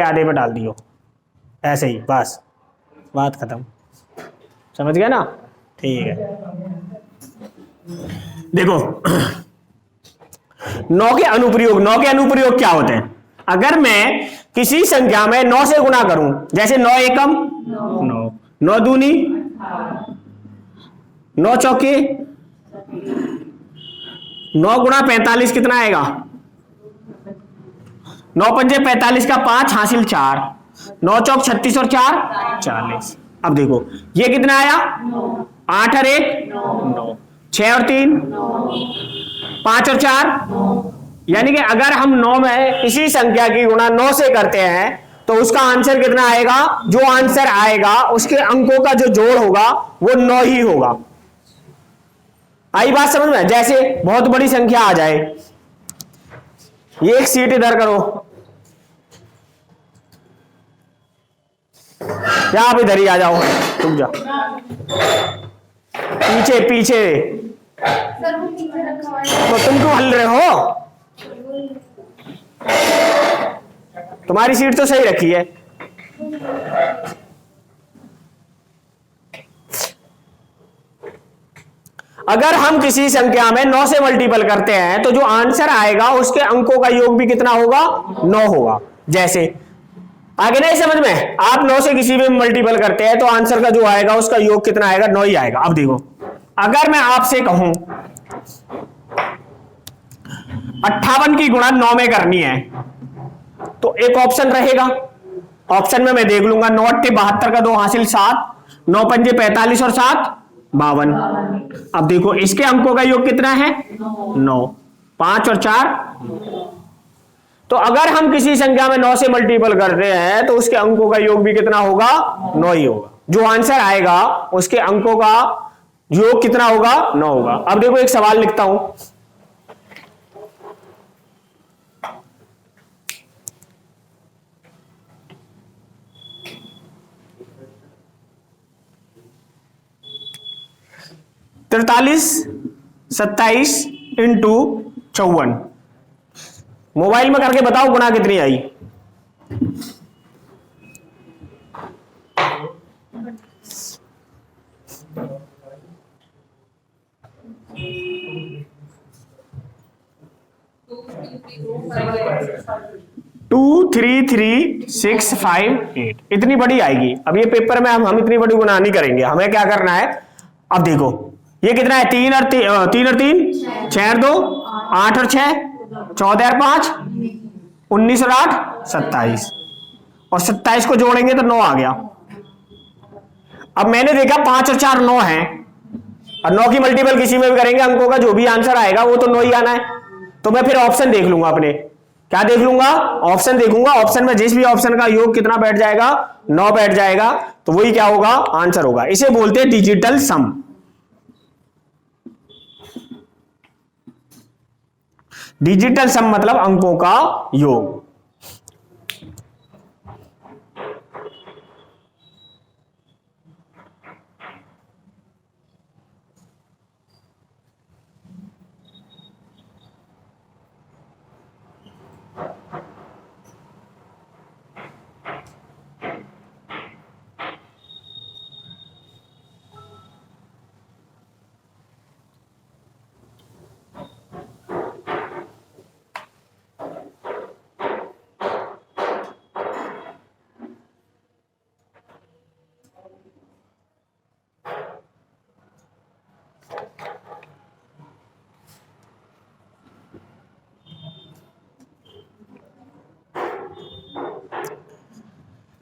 आधे पे डाल दियो, ऐसे ही, बस बात खत्म। समझ गया ना? ठीक है। देखो 9 के अनुप्रयोग, 9 के अनुप्रयोग क्या होते हैं? अगर मैं किसी संख्या में 9 से गुणा करूं, जैसे 9 एकम 9, 9 दूनी 9 चौके 9 गुणा 45 कितना आएगा? 9 पंजे 45 का 5 हासिल 4, 9 चौक 36 और 4 40। अब देखो ये कितना आया? 8 और 1 9, 6 और 3 5 और 4। यानी कि अगर हम 9 में किसी संख्या की गुणा 9 से करते हैं तो उसका आंसर कितना आएगा? जो आंसर आएगा उसके अंकों का जो जोड़ होगा वो 9 ही होगा। आई बात समझ में? जैसे बहुत बड़ी संख्या आ जाए, ये एक सीट इधर करो, या आप इधर ही आ जाओ, रुक जा, पीछे पीछे। तो तुम क्यों हल रहे हो? तुम्हारी सीट तो सही रखी है। अगर हम किसी संख्या में 9 से मल्टीपल करते हैं तो जो आंसर आएगा उसके अंकों का योग भी कितना होगा? 9 होगा। जैसे आगे नहीं समझ में? आप 9 से किसी भी मल्टीपल करते हैं तो आंसर का जो आएगा उसका योग कितना आएगा? 9 ही आएगा। अब देखो अगर मैं आपसे कहूं 58 की गुणा 9 में करनी है तो एक ऑप्शन रहेगा, ऑप्शन में मैं देख लूंगा 9 8 72 का 2 हासिल 7, 9 पंजे 45 और 7 52। अब देखो इसके अंकों का योग कितना है? 9, 5 और 4। तो अगर हम किसी संख्या में 9 से मल्टीपल करते हैं तो उसके अंकों का योग भी कितना होगा? 9 ही होगा। जो आंसर आएगा उसके अंकों का योग कितना होगा? 9 होगा। अब देखो एक सवाल लिखता हूं, तैतालीस 27 इंटू 54। मोबाइल में करके बताओ गुणा कितनी आई? टू 3 3 6 5 8, इतनी बड़ी आएगी। अब ये पेपर में हम इतनी बड़ी गुणा नहीं करेंगे, हमें क्या करना है? अब देखो ये कितना है? 3 और 3 6 और 2 8 और 6 14 और 5 19 और 8 27, और 27 को जोड़ेंगे तो 9 आ गया। अब मैंने देखा 5 और 4 9 है, और 9 की मल्टीपल किसी में भी करेंगे अंकों का जो भी आंसर आएगा वो तो 9 ही आना है। तो मैं फिर ऑप्शन देख लूंगा अपने, क्या देख लूंगा? ऑप्शन देखूंगा। ऑप्शन में जिस भी ऑप्शन का योग कितना बैठ जाएगा? 9 बैठ जाएगा, तो वही क्या होगा? आंसर होगा। इसे बोलते हैं डिजिटल सम। डिजिटल सम मतलब अंकों का योग।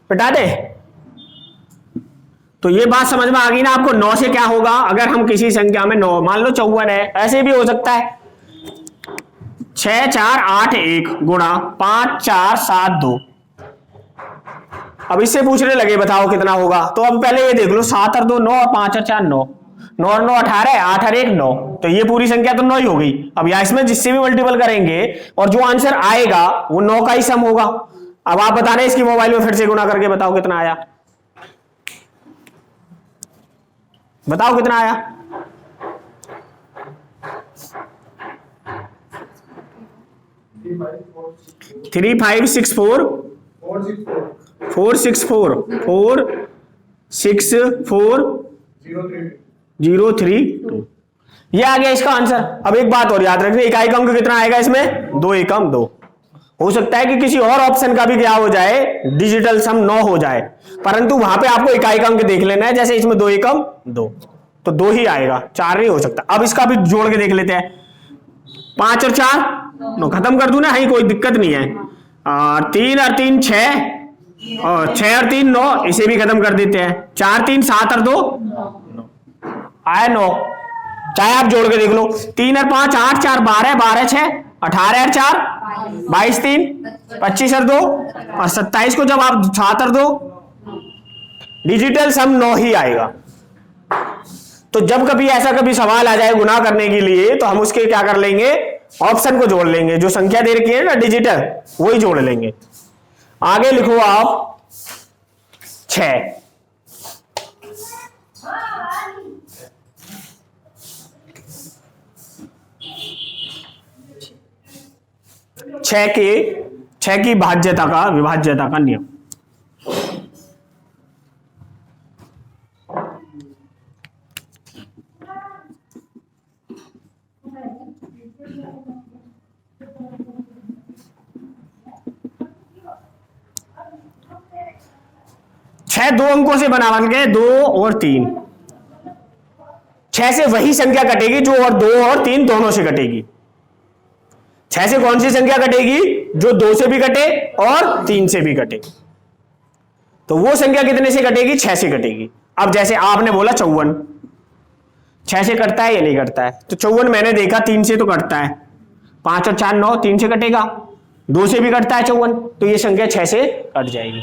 बता दे। तो ये बात समझ में आ गई ना आपको? 9 से क्या होगा? अगर हम किसी संख्या में 9, मान लो 54 है, ऐसे भी हो सकता है 6 4 8 1 गुणा 5 4 7 2। अब इससे पूछने लगे बताओ कितना होगा, तो अब पहले ये देख लो 7 और 2 9 और 5 और 4 9, 9 और 9 18, 8 और 1 9, तो ये पूरी संख्या तो 9 ही हो गई। अब यहां इसमें जिससे भी मल्टीपल करेंगे और जो आंसर आएगा वो 9 का ही सम होगा। अब आप बता रहे हैं इसकी मोबाइल में फिर से गुणा करके बताओ कितना आया? बताओ कितना आया? 3564 464 ये आ गया इसका आंसर। अब एक बात और याद रखना, इकाई का अंक कितना आएगा इसमें? 2 एकम 2। हो सकता है कि किसी और ऑप्शन का भी क्या हो जाए, डिजिटल सम 9 हो जाए, परंतु वहां पे आपको इकाई का अंक देख लेना है। जैसे इसमें 2 एकम 2, तो 2 ही आएगा, 4 नहीं हो सकता। अब इसका भी जोड़ के देख लेते हैं। 5 और 4 9, खत्म कर दूं ना, कोई दिक्कत नहीं है। 3 और 3 6, और 6 और 3 9, इसे भी खत्म कर देते हैं। 4 3 7 और 2 आया 9। चाहे आप जोड़ के देख लो, 3 और 5 8, 4 12, 12 6 18 और 4 22, 3 25 और 2 और 27 को जब आप 7 और 2, डिजिटल सम 9 ही आएगा। तो जब कभी ऐसा कभी सवाल आ जाए गुना करने के लिए, तो हम उसके क्या कर लेंगे, ऑप्शन को जोड़ लेंगे, जो संख्या दे रखी है ना डिजिटल, वही जोड़ लेंगे। आगे लिखो आप 6। 6 की विभाज्यता का नियम। छह 2 अंकों से बना बन गए, 2 और 3। 6 से वही संख्या कटेगी जो और 2 और 3 दोनों से कटेगी। 6 से कौन सी संख्या कटेगी? जो 2 से भी कटे और 3 से भी कटे। तो वो संख्या कितने से कटेगी? 6 से कटेगी। अब जैसे आपने बोला 54, 6 से कटता है या नहीं कटता है? तो 54 मैंने देखा 3 से तो कटता है। 5 और 4 9, 3 से कटेगा। 2 से भी कटता है 54, तो ये संख्या 6 से कट जाएगी।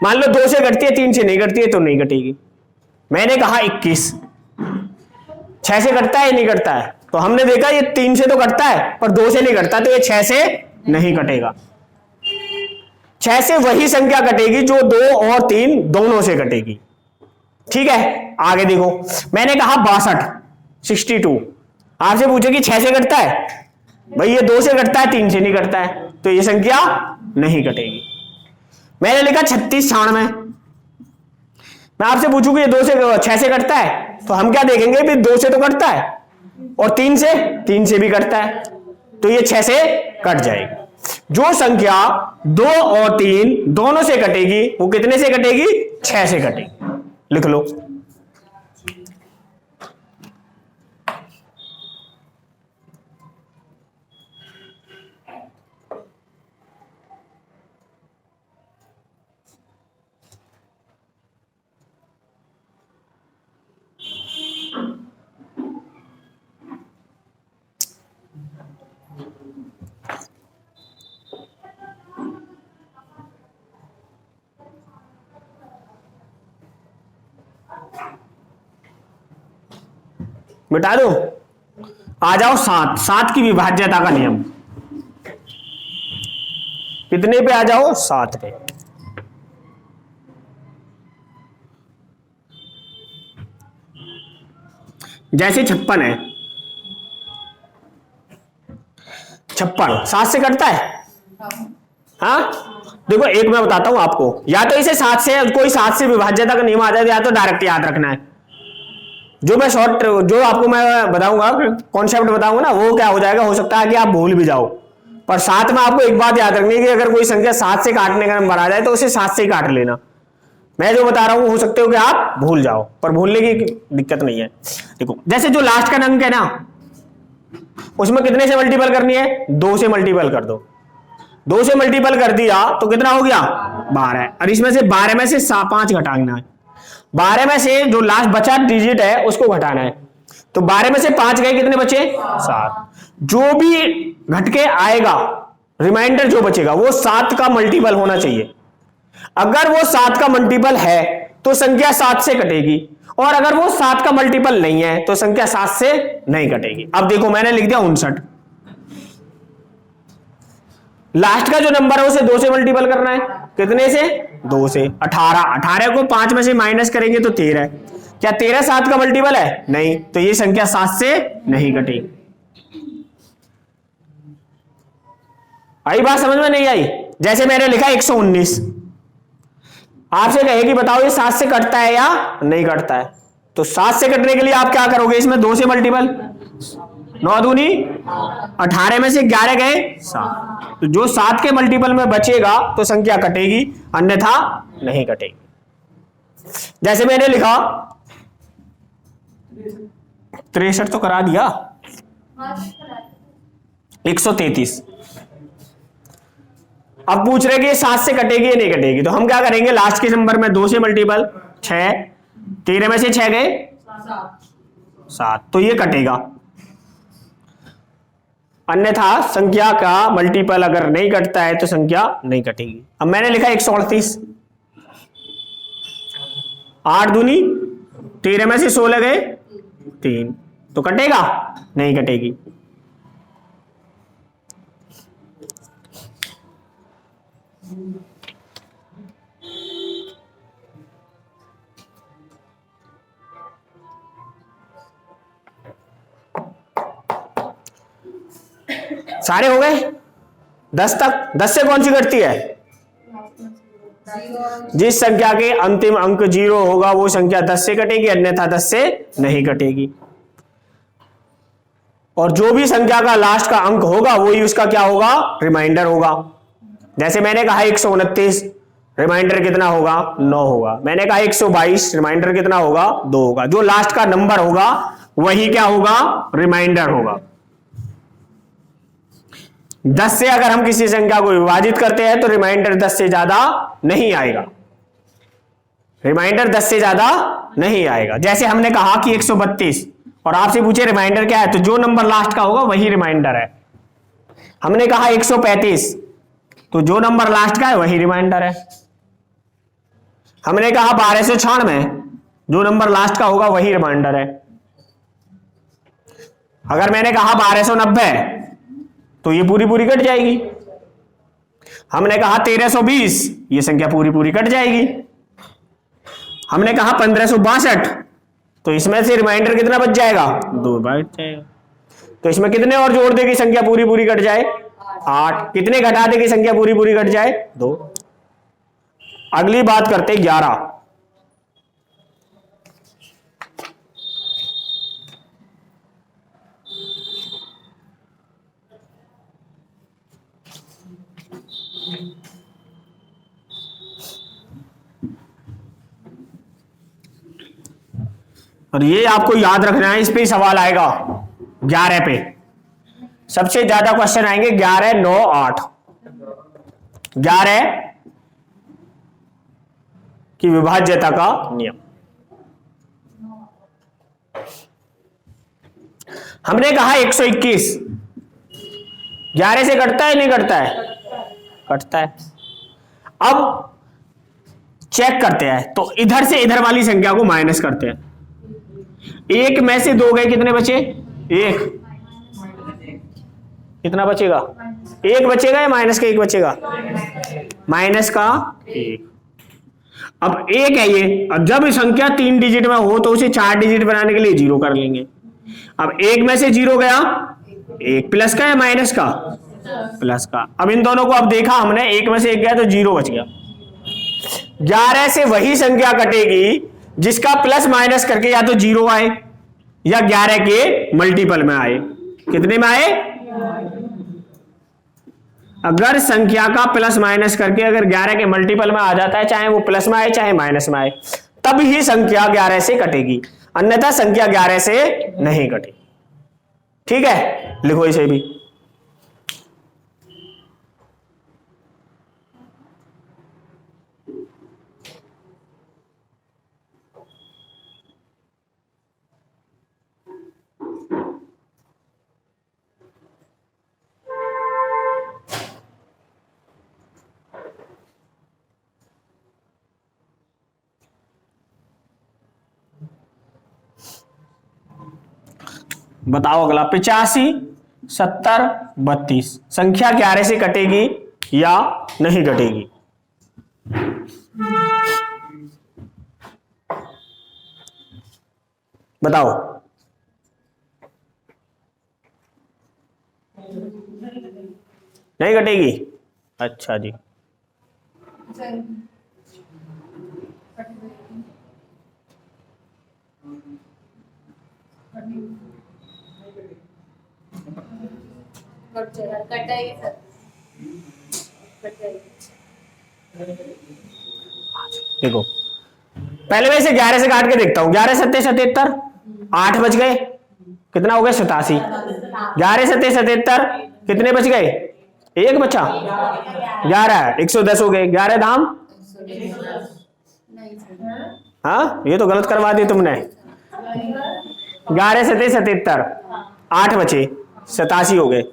मान लो 2 से कटती है, 3 से नहीं कटती है, तो नहीं कटेगी। मैंने कहा 21, 6 से कटता है या नहीं कटता है? तो हमने देखा ये 3 से तो कटता है पर 2 से नहीं कटता, तो ये 6 से नहीं कटेगा। 6 से वही संख्या कटेगी जो 2 और 3 दोनों से कटेगी। ठीक है, आगे देखो, मैंने कहा 62 आपसे पूछे कि 6 से कटता है, भाई ये 2 से कटता है, 3 से नहीं कटता है, तो ये संख्या नहीं कटेगी। मैंने लिखा 36 96, मैं आपसे पूछूं कि ये 6 से कटता है, तो हम क्या देखेंगे, भी 2 से तो कटता है और 3 से भी कटता है, तो ये 6 से कट जाएगी। जो संख्या 2 और 3 दोनों से कटेगी वो कितने से कटेगी? 6 से कटेगी। लिख लो। मिटा दो, आ जाओ 7 की विभाज्यता का नियम। कितने पे आ जाओ? 7 पे। जैसे 56 है, 56 7 से कटता है? हाँ, देखो एक मैं बताता हूं आपको, या तो इसे 7 से, कोई 7 से विभाज्यता का नियम आ जाए, या तो डायरेक्ट याद रखना है। जो आपको मैं बताऊंगा, कॉन्सेप्ट बताऊंगा ना, वो क्या हो जाएगा, हो सकता है कि आप भूल भी जाओ, पर साथ में आपको एक बात याद रखनी है कि अगर कोई संख्या 7 से काटने का नंबर आ जाए तो उसे 7 से ही काट लेना। मैं जो बता रहा हूं हो सकते हो कि आप भूल जाओ, पर भूलने की दिक्कत नहीं है। देखो, जैसे जो लास्ट का अंक है ना, उसमें कितने से मल्टीपल करनी है? 2 से मल्टीपल कर दो। 2 से मल्टीपल कर दिया तो कितना हो गया? 12। और इसमें से 12 में से 5 घटाना है। 12 में से जो लास्ट बचा डिजिट है उसको घटाना है। तो 12 में से 5 गए, कितने बचे? 7। जो भी घट के आएगा, रिमाइंडर जो बचेगा वो 7 का मल्टीपल होना चाहिए। अगर वो 7 का मल्टीपल है तो संख्या 7 से कटेगी, और अगर वो 7 का मल्टीपल नहीं है तो संख्या 7 से नहीं कटेगी। अब देखो, मैंने लिख दिया 59। लास्ट का जो नंबर है उसे 2 से मल्टीपल करना है। कितने से? 2 से। 18 को 5 में से माइनस करेंगे तो 13। क्या 13 7 का मल्टीपल है? नहीं, तो ये संख्या 7 से नहीं कटेगी। आई बात समझ में? नहीं आई? जैसे मैंने लिखा 119, आपसे कहे कि बताओ ये 7 से कटता है या नहीं कटता है, तो 7 से कटने के लिए आप क्या करोगे, इसमें 2 से मल्टीपल, 9 दूनी 18 में से 11 गए 7, तो जो 7 के मल्टीपल में बचेगा तो संख्या कटेगी, अन्यथा नहीं कटेगी। जैसे मैंने लिखा 63 तो करा दिया, 133। अब पूछ रहे कि ये 7 से कटेगी या नहीं कटेगी, तो हम क्या करेंगे, लास्ट के नंबर में 2 से मल्टीपल 6, 13 में से 6 गए 7, तो ये कटेगा, अन्यथा संख्या का मल्टीपल अगर नहीं कटता है तो संख्या नहीं कटेगी। अब मैंने लिखा 138, 8 दूनी 13 में से 16 गए 3, तो कटेगा, नहीं कटेगी। सारे हो गए 10 तक। 10 से कौन सी कटती है, जिस संख्या के अंतिम अंक 0 होगा वो संख्या 10 से कटेगी, अन्यथा 10 से नहीं कटेगी। और जो भी संख्या का लास्ट का अंक होगा वही उसका क्या होगा, रिमाइंडर होगा। जैसे मैंने कहा 129, रिमाइंडर कितना होगा, 9 होगा। मैंने कहा 122, रिमाइंडर कितना होगा, 2 होगा। जो लास्ट का नंबर होगा वही क्या होगा, रिमाइंडर होगा। 10 से अगर हम किसी संख्या को विभाजित करते हैं तो रिमाइंडर 10 से ज्यादा नहीं आएगा, रिमाइंडर 10 से ज्यादा नहीं आएगा। जैसे हमने कहा कि 132 और आपसे पूछे रिमाइंडर क्या है, तो जो नंबर लास्ट का होगा वही रिमाइंडर है। हमने कहा 135, तो जो नंबर लास्ट का है वही रिमाइंडर है। हमने कहा 1296, जो नंबर लास्ट का होगा वही रिमाइंडर है। अगर मैंने कहा 1290, तो ये पूरी पूरी कट जाएगी। हमने कहा 1320, ये संख्या पूरी पूरी कट जाएगी। हमने कहा 1562, तो इसमें से रिमाइंडर कितना बच जाएगा, 2 बच जाएगा। तो इसमें कितने और जोड़ दे की संख्या पूरी पूरी कट जाए, 8। कितने घटा दे की संख्या पूरी पूरी कट जाए, 2। अगली बात करते 11। और ये आपको याद रखना है, इस पे ही सवाल आएगा 11 पे। सबसे ज्यादा क्वेश्चन आएंगे 11, 9, 8। 11 की विभाज्यता का नियम। हमने कहा 121, 11 से कटता है नहीं कटता है, कटता है। अब चेक करते हैं, तो इधर से इधर वाली संख्या को माइनस करते हैं। 1 में से 2 गए, कितने बचे, 1। कितना बचेगा, 1 बचेगा या माइनस का 1 बचेगा, माइनस का 1। अब 1 है ये, अब जब संख्या 3 डिजिट में हो तो उसे 4 डिजिट बनाने के लिए 0 कर लेंगे। अब 1 में से 0 गया, 1 प्लस का या माइनस का, प्लस का। अब इन दोनों को अब देखा हमने, 1 में से 1 गया तो 0 बच गया। 11 से वही संख्या कटेगी जिसका प्लस माइनस करके या तो 0 आए या 11 के मल्टीपल में आए। कितने में आए, अगर संख्या का प्लस माइनस करके अगर 11 के मल्टीपल में आ जाता है, चाहे वो प्लस में आए चाहे माइनस में आए, तब ही संख्या 11 से कटेगी, अन्यथा संख्या 11 से नहीं कटेगी। ठीक है, लिखो इसे भी। बताओ अगला, 85, 70, 32 संख्या 11 से कटेगी या नहीं कटेगी। बताओ, नहीं कटेगी। अच्छा जी, देखो पहले मैं इसे 11 से काट के देखता हूं। 11 सत्ते 77, 8 बच गए, कितना हो गया 87। 11 सत्ते 77, कितने बच गए, एक बचा, 11, 110 हो गए। 11 दाम, हाँ ये तो गलत करवा दी तुमने। 11 सत्ते 77, 8 बचे, 87 हो गए।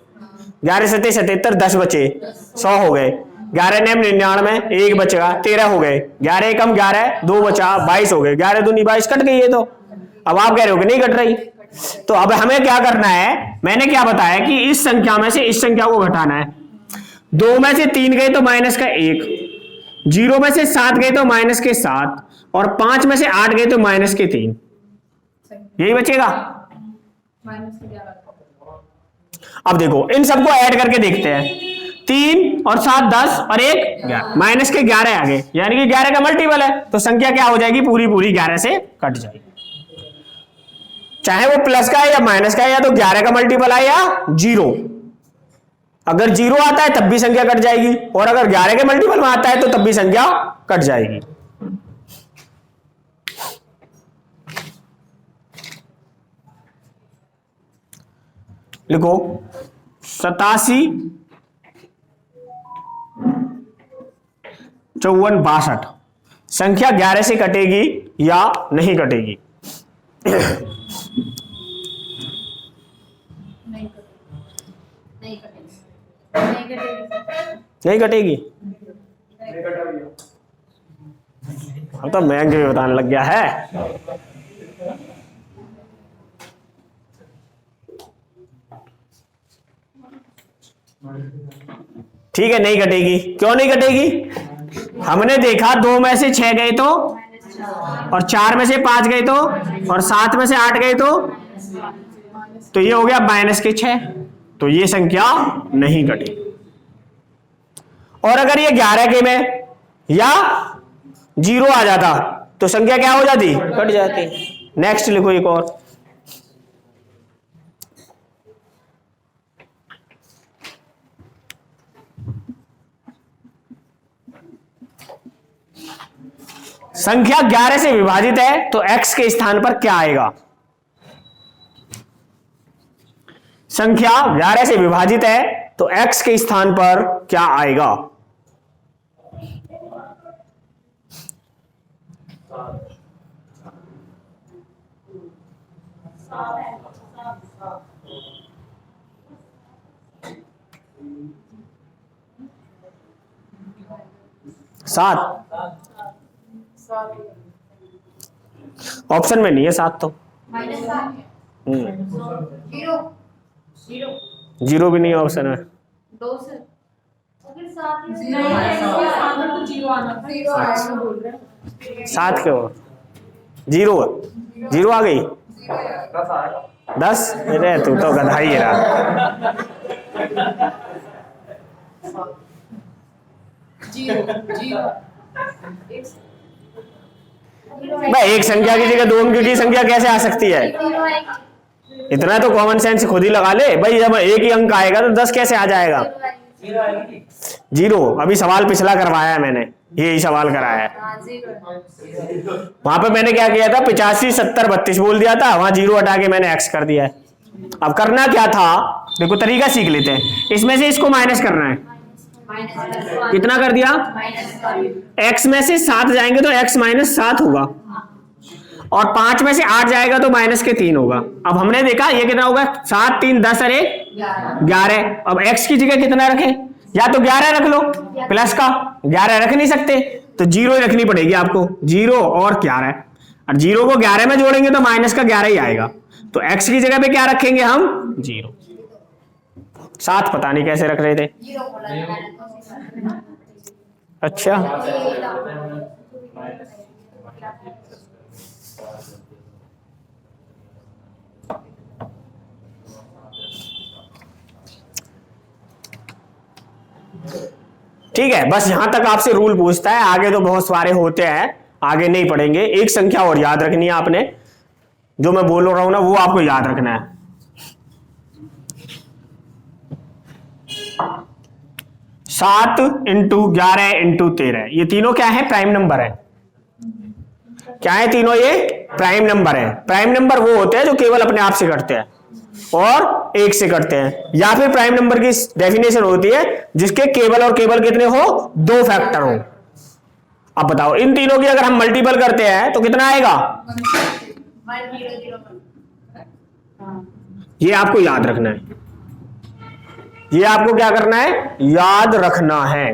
11 सत्ते 77, 10 बचे, 100 हो गए। 11 नेम 99, एक बचेगा, 13 हो गए। 11 कम 11, 2 बचा, 22 हो गए। 11 दूनी 22, कट गई है। तो अब आप कह रहे हो कि नहीं कट रही, तो अब हमें क्या करना है, मैंने क्या बताया कि इस संख्या में से इस संख्या को घटाना है। 2 में से 3 गए तो माइनस का 1, 0 में से 7 गए तो माइनस के 7, और 5 में से 8 गए तो माइनस के 3, यही बचेगा। अब देखो इन सबको ऐड करके देखते हैं, 3 और 7 10 और 1 11, माइनस के 11 आ गए, यानी कि 11 का मल्टीपल है, तो संख्या क्या हो जाएगी, पूरी पूरी 11 से कट जाएगी। चाहे वो प्लस का है या माइनस का है, या तो 11 का मल्टीपल है या 0। अगर 0 आता है तब भी संख्या कट जाएगी, और अगर 11 के मल्टीपल में आता है तो तब भी संख्या कट जाएगी। लिखो 87 54 62, संख्या 11 से कटेगी या नहीं कटेगी। नहीं कटेगी। अब तो महंगे भी बताने लग गया है। ठीक है, नहीं कटेगी। क्यों नहीं कटेगी, हमने देखा 2 में से 6 गए तो, और 4 में से 5 गए तो, और 7 में से 8 गए तो ये हो गया माइनस के 6, तो ये संख्या नहीं कटेगी। और अगर ये 11 के में या 0 आ जाता तो संख्या क्या हो जाती, कट जाती। नेक्स्ट लिखो एक और, संख्या 11 से विभाजित है तो x के स्थान पर क्या आएगा। संख्या 11 से विभाजित है तो x के स्थान पर क्या आएगा। सात, ऑप्शन में नहीं है 7 तो, जीरो भी नहीं है ऑप्शन में। 7 क्यों, 0 0 आ गई, 10, अरे तू तो गधा ही रहा। भाई एक संख्या की जगह 2 अंक की संख्या कैसे आ सकती है, इतना तो कॉमन सेंस खुद ही लगा ले भाई। जब एक ही अंक आएगा तो 10 कैसे आ जाएगा, 0। अभी सवाल पिछला करवाया है मैंने, यही सवाल कराया है। वहां पे मैंने क्या किया था, 85 70 32 बोल दिया था, वहां 0 हटा के मैंने x कर दिया है। अब करना क्या था, देखो तरीका सीख लेते हैं। इसमें से इसको माइनस करना है, कितना कर दिया, x में से 7 जाएंगे तो x माइनस 7 होगा, और 5 में से 8 जाएगा तो माइनस के 3 होगा। अब हमने देखा ये कितना होगा, 7 3 10 और 1 11। अब x की जगह कितना रखें, या तो 11 रख लो, प्लस का 11 रख नहीं सकते तो 0 ही रखनी पड़ेगी आपको, 0 और 11, और 0 को 11 में जोड़ेंगे तो माइनस का 11 ही आएगा। तो x की जगह पे क्या रखेंगे हम, 0। 7 पता नहीं कैसे रख रहे थे। अच्छा ठीक है, बस यहां तक आपसे रूल पूछता है, आगे तो बहुत सारे होते हैं, आगे नहीं पढ़ेंगे। एक संख्या और याद रखनी है आपने, जो मैं बोल रहा हूं ना वो आपको याद रखना है। 7 इंटू 11 इंटू 13, ये तीनों क्या है? प्राइम नंबर है। क्या है तीनों? ये प्राइम नंबर है। प्राइम नंबर वो होते हैं जो केवल अपने आप से कटते हैं और एक से कटते हैं, या फिर प्राइम नंबर की डेफिनेशन होती है जिसके केवल और केवल कितने हो? 2 फैक्टर हो। अब बताओ इन तीनों की अगर हम मल्टीपल करते हैं तो कितना आएगा? ये आपको याद रखना है, ये आपको क्या करना है? याद रखना है।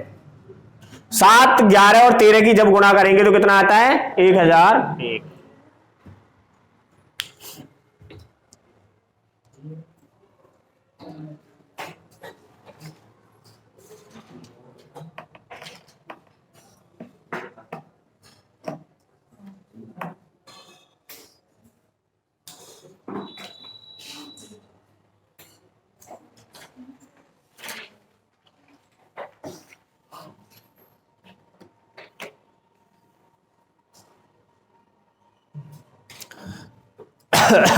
7, 11 और 13 की जब गुणा करेंगे तो कितना आता है? 1001।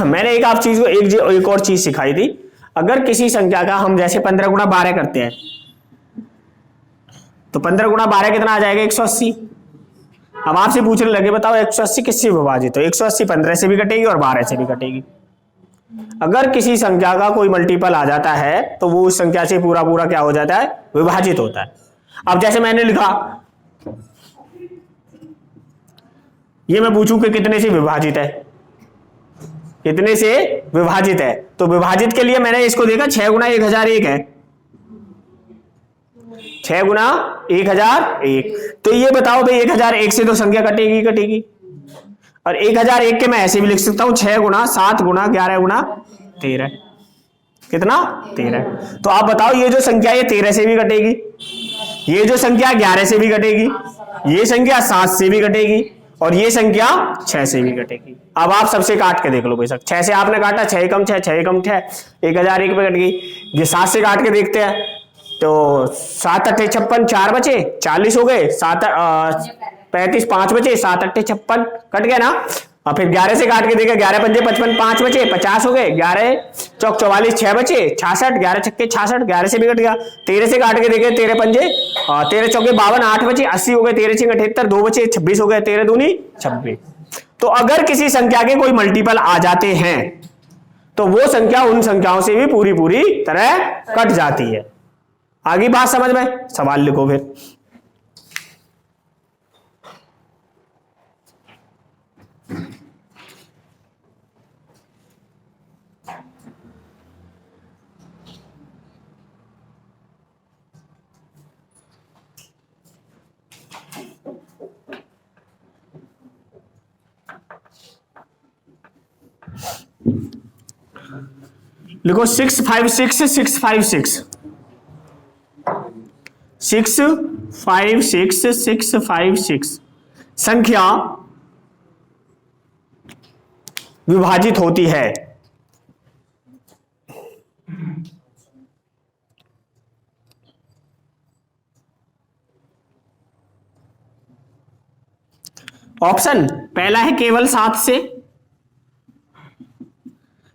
मैंने एक आप चीज को एक और चीज सिखाई थी। अगर किसी संख्या का हम जैसे 15 गुणा 12 करते हैं तो 15 गुणा 12 कितना आ जाएगा? 180। अब आपसे पूछने लगे बताओ 180 किससे विभाजित? तो 180 15 से भी कटेगी और 12 से भी कटेगी। अगर किसी संख्या का कोई मल्टीपल आ जाता है तो वो उस संख्या से पूरा पूरा क्या हो जाता है? विभाजित होता है। अब जैसे मैंने लिखा, ये मैं पूछूं कि कितने से विभाजित है? कितने से विभाजित है? तो विभाजित के लिए मैंने इसको देखा 6 गुना 1001 है। 6 गुना 1001, तो ये बताओ भाई 1001 से तो संख्या कटेगी कटेगी, और 1001 के मैं ऐसे भी लिख सकता हूं 6 गुना 7 गुना 11 गुना 13। कितना? 13। तो आप बताओ ये जो संख्या ये 13 से भी कटेगी, ये जो संख्या 11 से भी कटेगी, ये संख्या 7 से भी कटेगी, और ये संख्या 6 से भी कटेगी। अब आप सबसे काट के देख लो बेशक। 6 से आपने काटा, 6 कम 6, 6 कम 6, 1001 पे कट गई। ये 7 से काट के देखते हैं तो 7 अट्ठे 56, 4 बचे 40 हो गए, 7 35 5 बचे, 7 अट्ठे 56 कट गया ना। और फिर 11 से काट के देखे, 11 पंजे 55, 5 बचे 50 हो गए, 11 चौक 44, 6 बचे 66, 11 छक्के 66, 11 से भी कट गया। 13 से काट के देखे, 13 पंजे 13 चौके 52, 8 बचे 80 हो गए, 13 छिंग 78, 2 बचे 26 हो गए, 13 दूनी 26। तो अगर किसी संख्या के कोई मल्टीपल आ जाते हैं तो वो संख्या उन संख्याओं से भी पूरी पूरी तरह कट जाती है। आगे बात समझ में? सवाल लिखो फिर। लिखो 656 656 656 656 संख्या विभाजित होती है ऑप्शन पहला है केवल 7 से,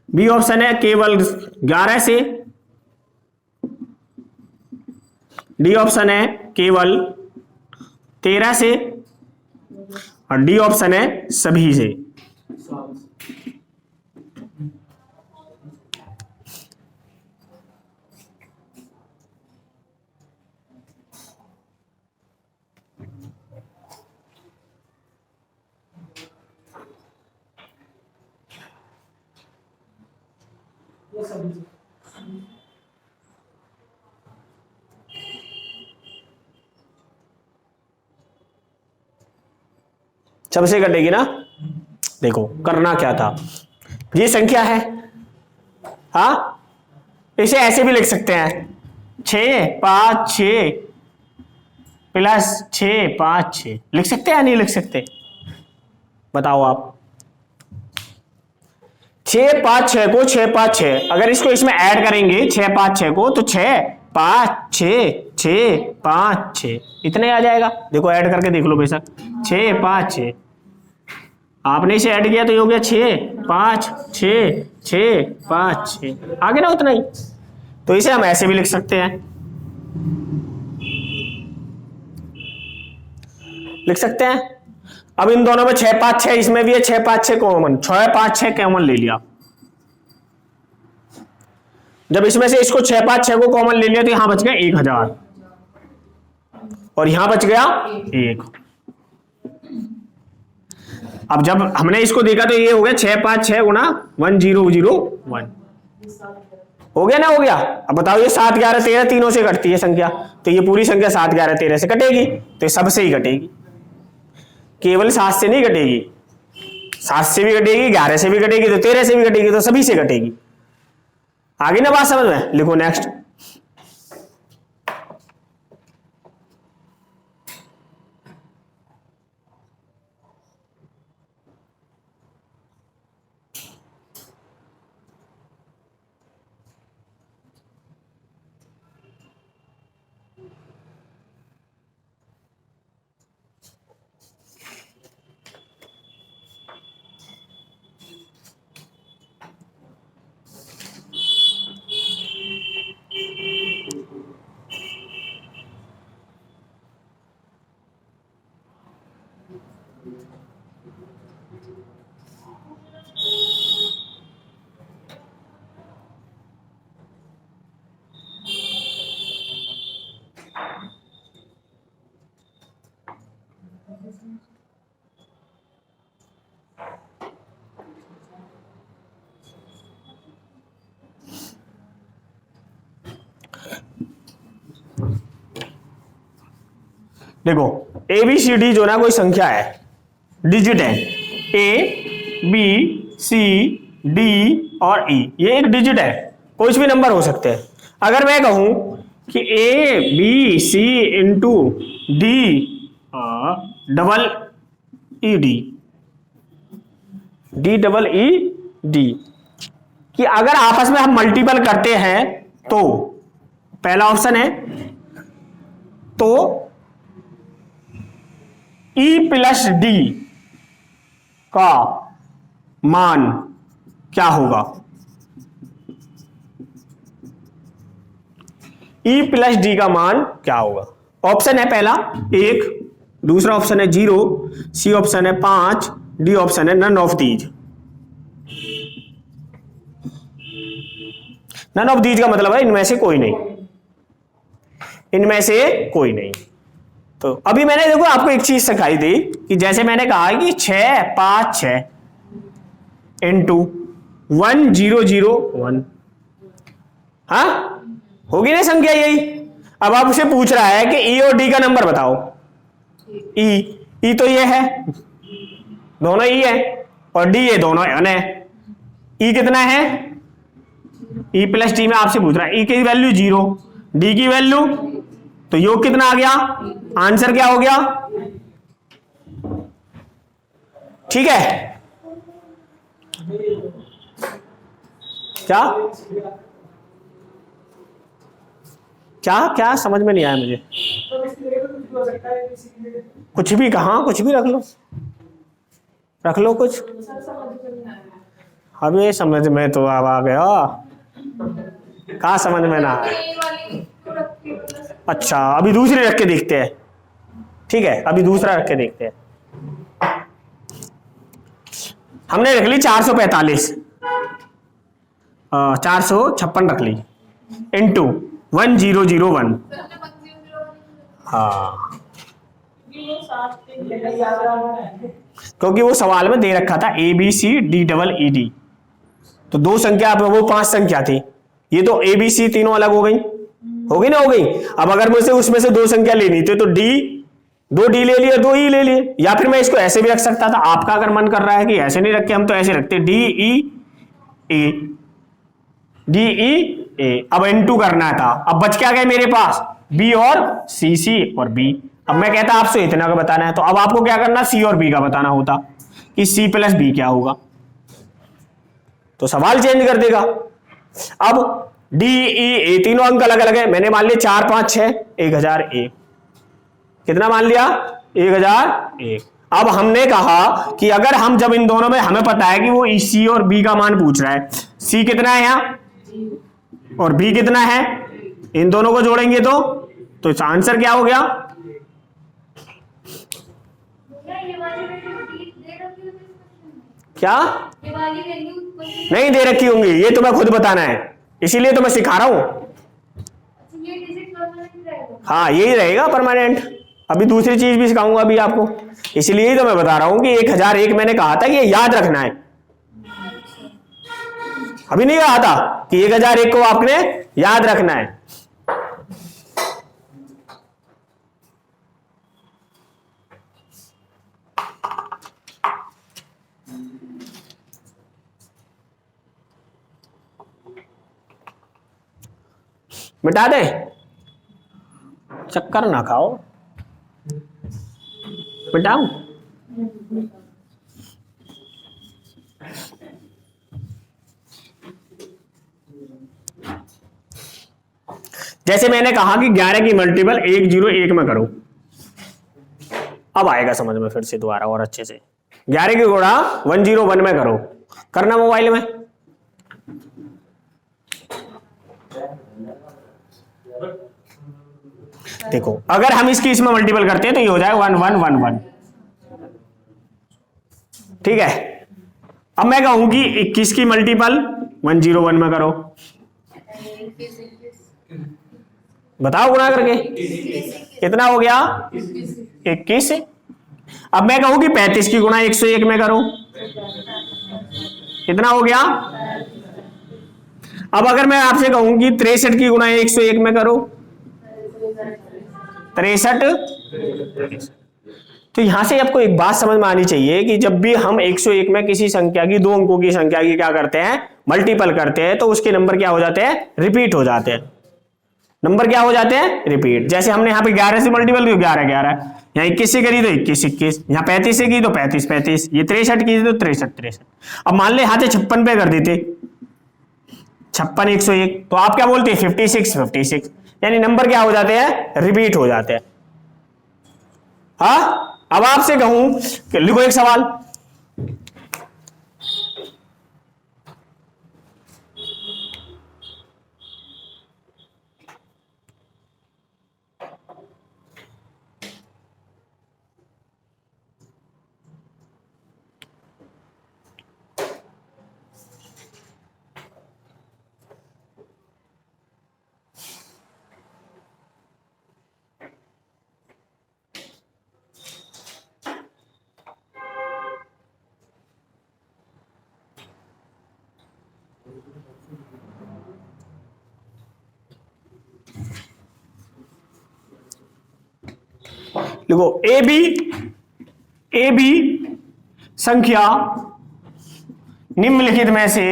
बी ऑप्शन है केवल 11 से, डी ऑप्शन है केवल 13 से, और डी ऑप्शन है सभी से। सबसे कटेगी ना। देखो करना क्या था, ये संख्या है, हाँ इसे ऐसे भी लिख सकते हैं 6 5 6 प्लस 6 5 6 लिख सकते हैं या नहीं लिख सकते? बताओ आप। 6 5 6 को 6 5 6, अगर इसको इसमें ऐड करेंगे 6 5 6 को तो 6 5 6 6 5 6 इतने आ जाएगा। देखो ऐड करके देख लो बेशक, 6 5 6 आपने इसे ऐड किया तो ये हो गया 6 5 6 6 5 6 आगे ना उतना ही। तो इसे हम ऐसे भी लिख सकते हैं, लिख सकते हैं। अब इन दोनों में 6 5 6 इसमें भी है, 6 5 6 कॉमन, 6 5 6 कॉमन ले लिया। जब इसमें से इसको 6 5 6 को कॉमन ले लिया तो यहां बच गया 1000 और यहां बच गया 1। अब जब हमने इसको देखा तो ये हो गया 6 5 6 गुना 1001 हो गया ना, हो गया। अब बताओ ये 7 11 13 तीनों से कटती है संख्या, तो ये पूरी संख्या 7 11 13 से कटेगी, तो ये सबसे ही कटेगी, केवल 7 से नहीं कटेगी, 7 से भी कटेगी, 11 से भी कटेगी, तो 13 से भी कटेगी, तो सभी से कटेगी। आगे ना बात समझ में, लिखो नेक्स्ट। देखो ए बी सी डी जो ना कोई संख्या है, डिजिट है, ए बी सी डी और ई, ये एक डिजिट है, कोई भी नंबर हो सकते हैं। अगर मैं कहूं कि A B C into D double E D, D double E D, कि अगर आपस में हम मल्टीपल करते हैं तो पहला ऑप्शन है तो ई प्लस डी का मान क्या होगा, ई प्लस डी का मान क्या होगा। ऑप्शन है पहला 1, दूसरा ऑप्शन है 0, सी ऑप्शन है 5, डी ऑप्शन है none of these. None of these का मतलब है इनमें से कोई नहीं, इनमें से कोई नहीं। तो अभी मैंने देखो आपको एक चीज सिखाई थी कि जैसे मैंने कहा कि 6 5 6 इंटू 1001, हाँ होगी ना संख्या यही। अब आप उसे पूछ रहा है कि ई और डी का नंबर बताओ। ई तो ये है, दोनों ई है, और डी ये दोनों एन है। ई कितना है, ई प्लस डी में आपसे पूछ रहा है, ई की वैल्यू 0, डी की वैल्यू, तो योग कितना आ गया, आंसर क्या हो गया, ठीक है। क्या क्या क्या समझ में नहीं आया मुझे। कुछ भी, कहा कुछ भी रख लो, रख लो कुछ। अब ये समझ में तो अब आ गया, कहा समझ में ना आया। अच्छा अभी दूसरे रख के देखते हैं, ठीक है, अभी दूसरा रख के देखते हैं। हमने रख ली 445, 456 रख ली इंटू 1001। हाँ क्योंकि वो सवाल में दे रखा था A B C D double E D, तो दो संख्या, वो 5 संख्या थी, ये तो ए बी सी तीनों अलग हो गई, होगी ना, हो गई। अब अगर मुझे उसमें से 2 संख्या लेनी थी तो डी, 2 डी ले लिए, 2 ई ले लिए, या फिर मैं इसको ऐसे भी रख सकता था। आपका अगर मन कर रहा है कि ऐसे नहीं रखे, हम तो ऐसे रखते डी ई ए, डी ई ए। अब इनटू करना था, अब बच क्या गए मेरे पास, बी और सी, सी और बी। अब मैं कहता आपसे इतना का बताना है, तो अब आपको क्या करना, सी और बी का बताना होता कि सी प्लस बी क्या होगा, तो सवाल चेंज कर देगा। अब डी ई ए, तीनों अंक अलग अलग है। मैंने मान लिया 4 5 6 1001, कितना मान लिया 1001। अब हमने कहा कि अगर हम जब इन दोनों में हमें पता है कि वो सी और बी का मान पूछ रहा है, सी कितना है यहां और बी कितना है, इन दोनों को जोड़ेंगे तो इसका आंसर क्या हो गया? क्या नहीं दे रखी होंगी, ये तुम्हें खुद बताना है, इसीलिए तो मैं सिखा रहा हूं। हाँ यही रहेगा परमानेंट। अभी दूसरी चीज भी सिखाऊंगा अभी आपको, इसलिए ही तो मैं बता रहा हूं कि 1001 मैंने कहा था कि ये याद रखना है। अभी नहीं कहा था कि 1001 को आपने याद रखना है। मिटा दे, चक्कर ना खाओ, मिटाऊं? जैसे मैंने कहा कि 11 की मल्टीपल 101 में करो, अब आएगा समझ में फिर से दोबारा और अच्छे से। 11 की गुणा 101 में करो, करना मोबाइल में। देखो अगर हम इसकी इसमें मल्टीपल करते हैं तो ये हो जाए 1111, ठीक है। अब मैं कहूंगी 21 की मल्टीपल 101 में करो, बताओ गुणा करके कितना हो गया 21। अब मैं कहूं कि 35 की गुणा 101 में करो, कितना हो गया। अब अगर मैं आपसे कहूं कि 63 की गुणा 101 में करो, 63। तो यहां से आपको एक बात समझ में आनी चाहिए कि जब भी हम 101 में किसी संख्या की, दो अंकों की संख्या की क्या करते हैं, मल्टीपल करते हैं, तो उसके नंबर क्या हो जाते हैं, रिपीट हो जाते हैं। नंबर क्या हो जाते हैं, रिपीट। जैसे हमने यहाँ पे 11 से मल्टीपल की 11 11, यहाँ 21 से करी तो 21 21, यहाँ 35 से की तो 35 35, ये 63 की तो 63 63। अब मान ले यहाँ से 56 पे कर देते, 56 101, तो आप क्या बोलते हैं 56 56, यानी नंबर क्या हो जाते हैं, रिपीट हो जाते हैं। हाँ अब आपसे कहूं कि लिखो एक सवाल, देखो ए बी संख्या निम्नलिखित में से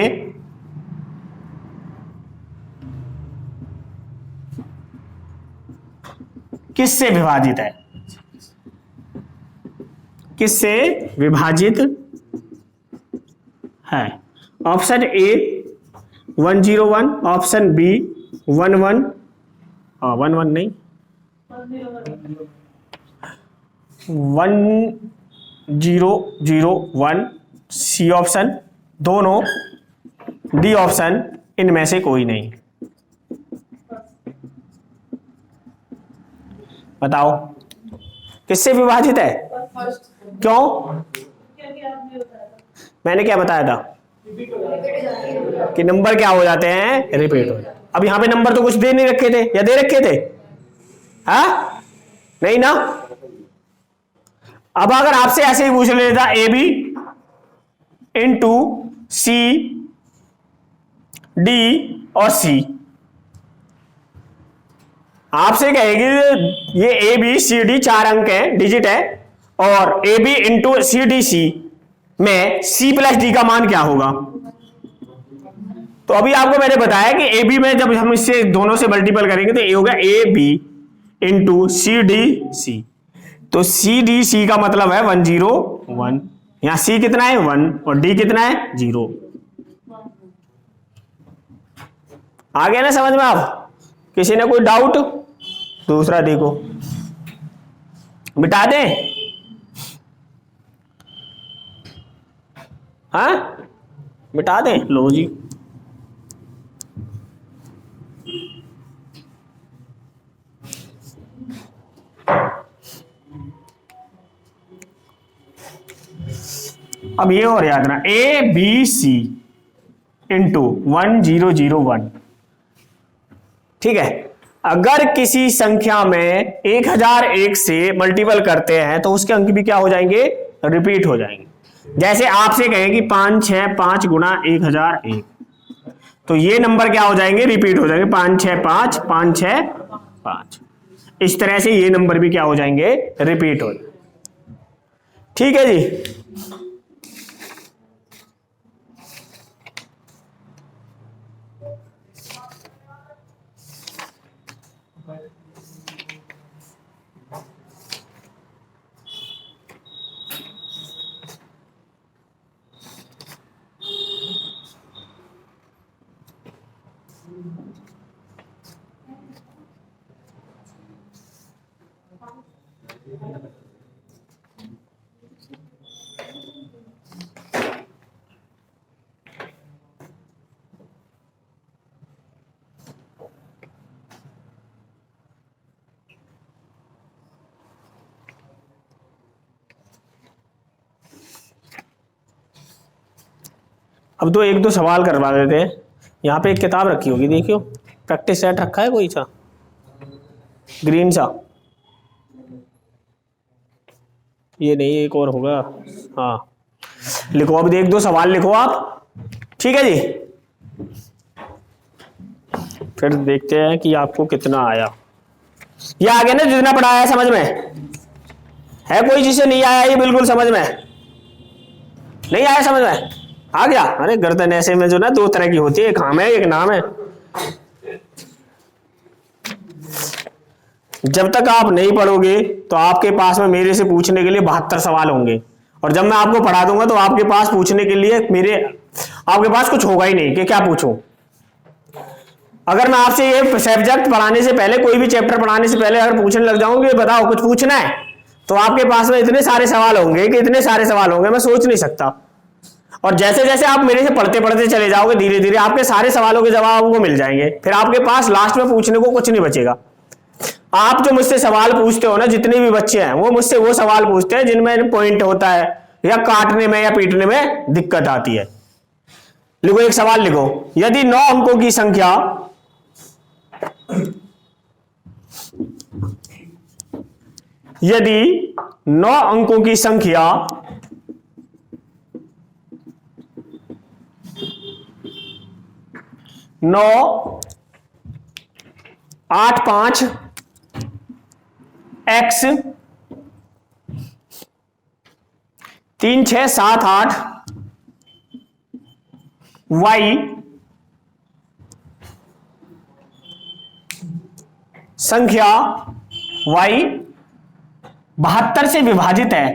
किससे विभाजित है, किससे विभाजित है। ऑप्शन ए 101, ऑप्शन बी 11 11 नहीं 1001, सी ऑप्शन दोनों, डी ऑप्शन इनमें से कोई नहीं। बताओ किससे विभाजित है, क्यों? मैंने क्या बताया था कि नंबर क्या हो जाते हैं, रिपीट हो जाते। अब यहां पे नंबर तो कुछ दे नहीं रखे थे, या दे रखे थे? हाँ नहीं ना। अब अगर आपसे ऐसे ही पूछ लेता A B into C D और सी, आपसे कहेगी ये ए बी सी डी 4 अंक है, डिजिट है, और A B into C D C में सी प्लस डी का मान क्या होगा। तो अभी आपको मैंने बताया कि ए बी में जब हम इससे दोनों से मल्टीपल करेंगे तो ये होगा A B into C D C, तो सी डी सी का मतलब है 101, यहां सी कितना है 1 और डी कितना है 0। आ गया ना समझ में? आप किसी ने कोई डाउट? दूसरा देखो, मिटा दें? हाँ मिटा दें, लो जी। अब ये और याद रखना, ए बी सी इंटू 1001, ठीक है। अगर किसी संख्या में 1001 से मल्टीपल करते हैं तो उसके अंक भी क्या हो जाएंगे? रिपीट हो जाएंगे। जैसे आपसे कहें कि 5 6 5 गुना 1001, तो ये नंबर क्या हो जाएंगे? रिपीट हो जाएंगे। 5 6 5 5 6 5। इस तरह से ये नंबर भी क्या हो जाएंगे? रिपीट हो जाएंगे। ठीक है जी। अब तो एक दो सवाल करवा देते हैं। यहाँ पे एक किताब रखी होगी, देखियो, प्रैक्टिस सेट रखा है कोई सा ग्रीन सा? ये नहीं, एक और होगा। हाँ लिखो, अब एक दो सवाल लिखो आप, ठीक है जी। फिर देखते हैं कि आपको कितना आया। ये आ गया ना जितना पढ़ाया है? समझ में है? कोई जिसे नहीं आया ये बिल्कुल समझ में नहीं आया? समझ में आ गया? अरे गर्दन ऐसे में जो ना दो तरह की होती है, एक हम है एक नाम है। जब तक आप नहीं पढ़ोगे तो आपके पास में मेरे से पूछने के लिए 72 सवाल होंगे, और जब मैं आपको पढ़ा दूंगा तो आपके पास पूछने के लिए आपके पास कुछ होगा ही नहीं कि क्या पूछूं। अगर मैं आपसे ये सब्जेक्ट पढ़ाने से पहले, कोई भी चैप्टर पढ़ाने से पहले अगर पूछने लग जाऊंगी बताओ कुछ पूछना है, तो आपके पास में इतने सारे सवाल होंगे कि इतने सारे सवाल होंगे मैं सोच नहीं सकता। और जैसे जैसे आप मेरे से पढ़ते पढ़ते चले जाओगे धीरे धीरे आपके सारे सवालों के जवाब आपको मिल जाएंगे। फिर आपके पास लास्ट में पूछने को कुछ नहीं बचेगा। आप जो मुझसे सवाल पूछते हो ना, जितने भी बच्चे हैं वो मुझसे वो सवाल पूछते हैं जिनमें पॉइंट होता है या काटने में या पीटने में दिक्कत आती है। लिखो, एक सवाल लिखो, यदि 9 अंकों की संख्या यदि 9 अंकों की संख्या 9 8 5 x 3 6 7 8 y संख्या y 72 से विभाजित है,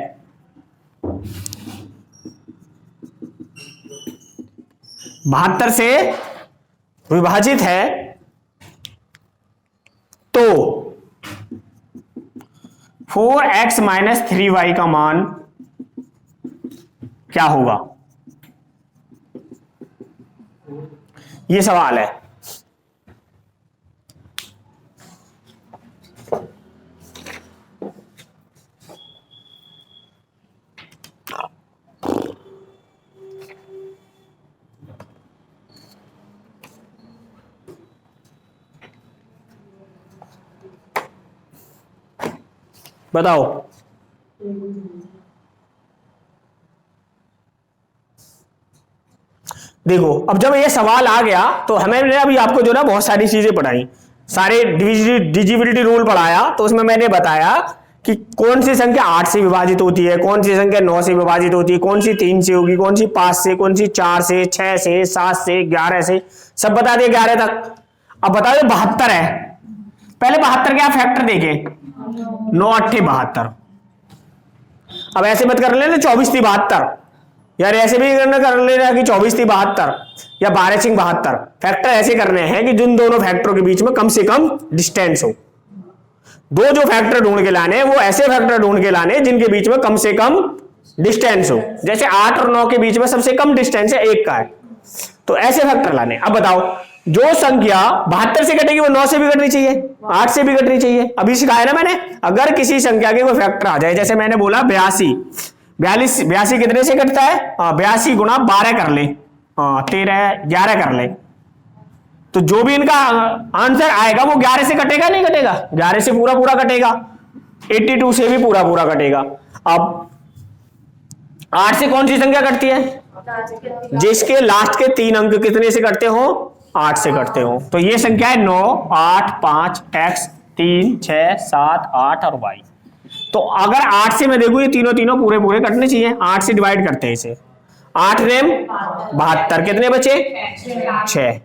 72 से विभाजित है, तो 4x - 3y का मान क्या होगा? ये सवाल है। बताओ। देखो, अब जब ये सवाल आ गया तो हमें अभी आपको जो ना बहुत सारी चीजें पढ़ाई, सारे डिविजिबिलिटी रूल पढ़ाया, तो उसमें मैंने बताया कि कौन सी संख्या 8 से विभाजित होती है, कौन सी संख्या 9 से विभाजित होती है, कौन सी 3 से होगी, कौन सी 5 से, कौन सी 4 से, 6 से, 7 से, 11 से, सब बता दिए 11 तक। अब बताओ 72 है, पहले 72 क्या फैक्टर देखें, 9 8 72। अब ऐसे मत कर लेना 24 थी 72, यार ऐसे भी कर लेना कि 24 थी 72 या 12 सिंह 72। फैक्टर ऐसे करने हैं कि जिन दोनों फैक्टरों के बीच में कम से कम डिस्टेंस हो। दो जो फैक्टर ढूंढ के लाने वो ऐसे फैक्टर ढूंढ के लाने जिनके बीच में कम से कम डिस्टेंस हो। जैसे 8 और 9 के बीच में सबसे कम डिस्टेंस है 1 का है, तो ऐसे फैक्टर लाने। अब बताओ जो संख्या 72 से कटेगी वो 9 से भी कटनी चाहिए, 8 से भी कटनी चाहिए। अभी सिखाया ना मैंने, अगर किसी संख्या के कोई फैक्टर आ जाए, जैसे मैंने बोला 82 कितने से कटता है? 82 गुणा 12 कर ले, 13 11 कर ले, तो जो भी इनका आंसर आएगा वो 11 से कटेगा नहीं कटेगा? 11 से पूरा पूरा कटेगा, 82 से भी पूरा पूरा कटेगा। अब 8 से कौन सी संख्या कटती है? जिसके लास्ट के 3 अंक कितने से कटते हो? 8 से कटते हो। तो ये संख्या है 9 8 5 x 3 6 7 8 और y। तो अगर 8 से मैं देखूं ये तीनों पूरे पूरे कटने चाहिए। 8 से डिवाइड करते हैं इसे, 8 रेम 72, कितने बचे? 6।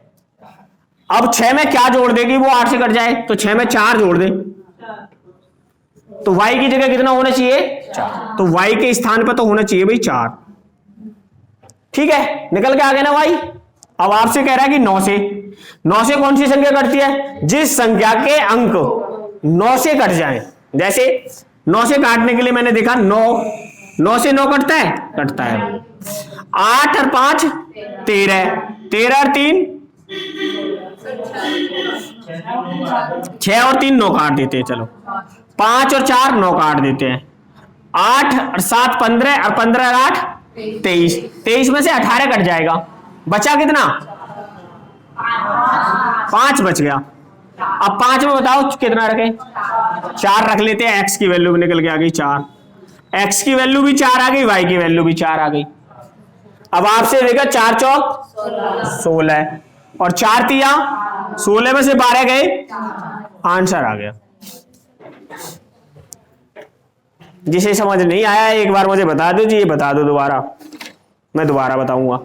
अब 6 में क्या जोड़ देगी वो 8 से कट जाए, तो 6 में 4 जोड़ दे, तो y की जगह कितना होना चाहिए? 4। तो y के स्थान पर तो होना चाहिए भाई 4। ठीक है, निकल के आ गया ना y। अब आपसे कह रहा है कि 9 से कौन सी संख्या कटती है? जिस संख्या के अंक 9 से कट जाएं। जैसे 9 से काटने के लिए मैंने देखा 9 से 9 कटता है, कटता है। 8 और 5 13, 13 और 3 6 और 3 9 काट देते हैं। चलो 5 और 4 9 काट देते हैं। 8 और 7 15 और 15 और 8 23, 23 में से 18 कट जाएगा, बचा कितना? 5 बच गया। अब 5 में बताओ कितना रखें? 4 रख लेते हैं। x की वैल्यू भी निकल के आ गई 4, x की वैल्यू भी 4 आ गई, y की वैल्यू भी 4 आ गई। अब आपसे देखा 4 चौक 16 और 4 तिया 16 में से 12 गए, आंसर आ गया। जिसे समझ नहीं आया एक बार मुझे बता दो जी, ये बता दो दोबारा, मैं दोबारा बताऊंगा।